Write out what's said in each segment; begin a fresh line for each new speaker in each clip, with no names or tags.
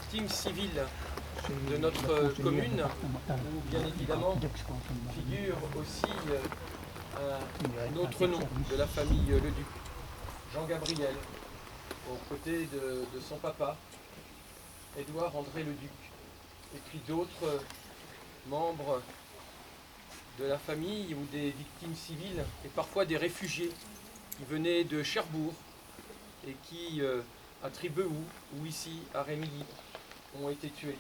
victimes civiles de notre commune, où bien évidemment figure aussi un autre nom de la famille Leduc, Jean-Gabriel, aux côtés de son papa, Édouard-André Leduc, et puis d'autres membres de la famille ou des victimes civiles, et parfois des réfugiés qui venaient de Cherbourg et qui, à Tribehou ou ici à Rémilly, ont été tués.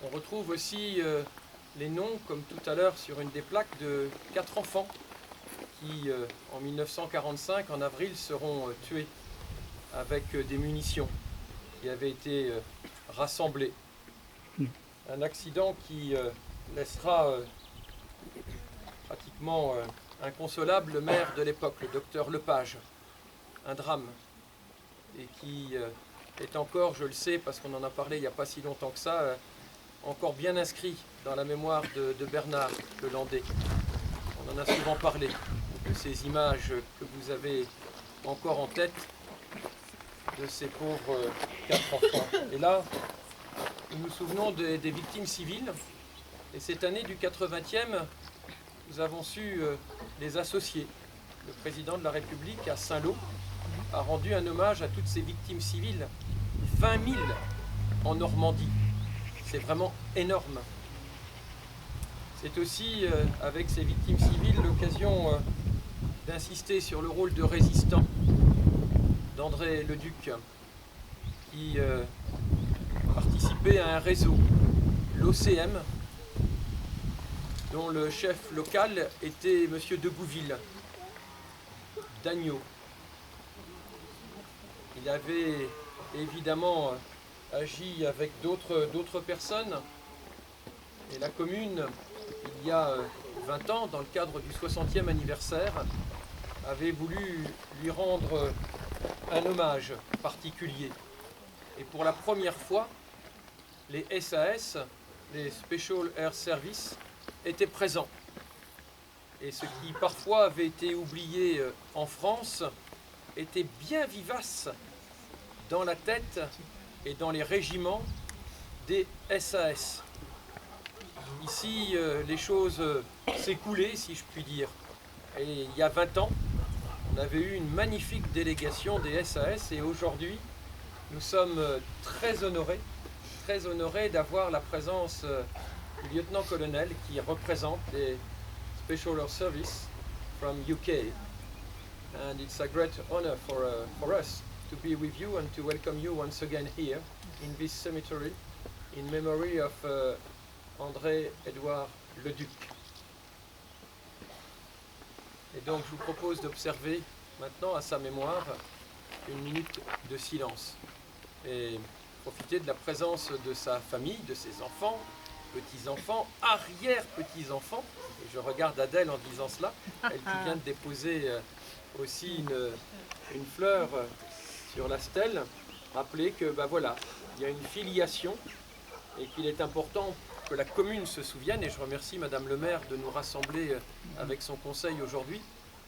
On retrouve aussi les noms, comme tout à l'heure sur une des plaques, de 4 enfants qui, en 1945, en avril, seront tués avec des munitions qui avaient été rassemblées. Un accident qui laissera pratiquement inconsolable le maire de l'époque, le docteur Lepage. Un drame, et qui est encore, je le sais parce qu'on en a parlé il n'y a pas si longtemps que ça, encore bien inscrit dans la mémoire de Bernard Le Landais. On en a souvent parlé, de ces images que vous avez encore en tête, de ces pauvres 4 enfants. Et là, nous nous souvenons des victimes civiles, et cette année du 80e, nous avons su les associer. Le président de la République à Saint-Lô a rendu un hommage à toutes ces victimes civiles, 20 000 en Normandie. C'est vraiment énorme. C'est aussi, avec ces victimes civiles, l'occasion d'insister sur le rôle de résistant d'André Leduc, qui participait à un réseau, l'OCM, dont le chef local était M. Degouville, d'Agneau. Il avait évidemment agi avec d'autres personnes, et la commune, il y a 20 ans, dans le cadre du 60e anniversaire, avait voulu lui rendre un hommage particulier. Et pour la première fois, les SAS, les Special Air Service, étaient présents. Et ce qui parfois avait été oublié en France était bien vivace dans la tête et dans les régiments des SAS. Ici, les choses s'écoulaient, si je puis dire. Et il y a 20 ans, on avait eu une magnifique délégation des SAS, et aujourd'hui, nous sommes très honorés d'avoir la présence du lieutenant-colonel qui représente les Special Air Service from UK. And it's a great honor for us to be with you and to welcome you once again here in this cemetery in memory of André-Édouard Leduc. Et donc je vous propose d'observer maintenant à sa mémoire une minute de silence et profiter de la présence de sa famille, de ses enfants, petits-enfants, arrière-petits-enfants. Et je regarde Adèle en disant cela, elle qui vient de déposer aussi une fleur sur la stèle, rappeler que voilà, il y a une filiation et qu'il est important que la commune se souvienne, et je remercie Madame le maire de nous rassembler avec son conseil aujourd'hui,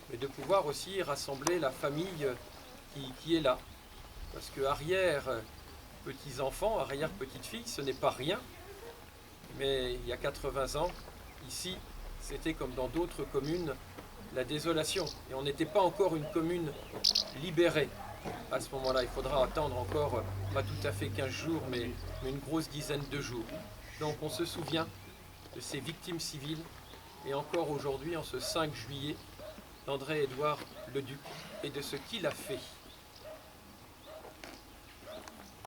mais de pouvoir aussi rassembler la famille qui est là. Parce que arrière-petits-enfants, arrière-petites-filles, ce n'est pas rien, mais il y a 80 ans, ici, c'était comme dans d'autres communes, la désolation. Et on n'était pas encore une commune libérée. À ce moment-là, il faudra attendre encore, pas tout à fait 15 jours, mais une grosse dizaine de jours. Donc on se souvient de ces victimes civiles, et encore aujourd'hui, en ce 5 juillet, d'André-Édouard Leduc, et de ce qu'il a fait.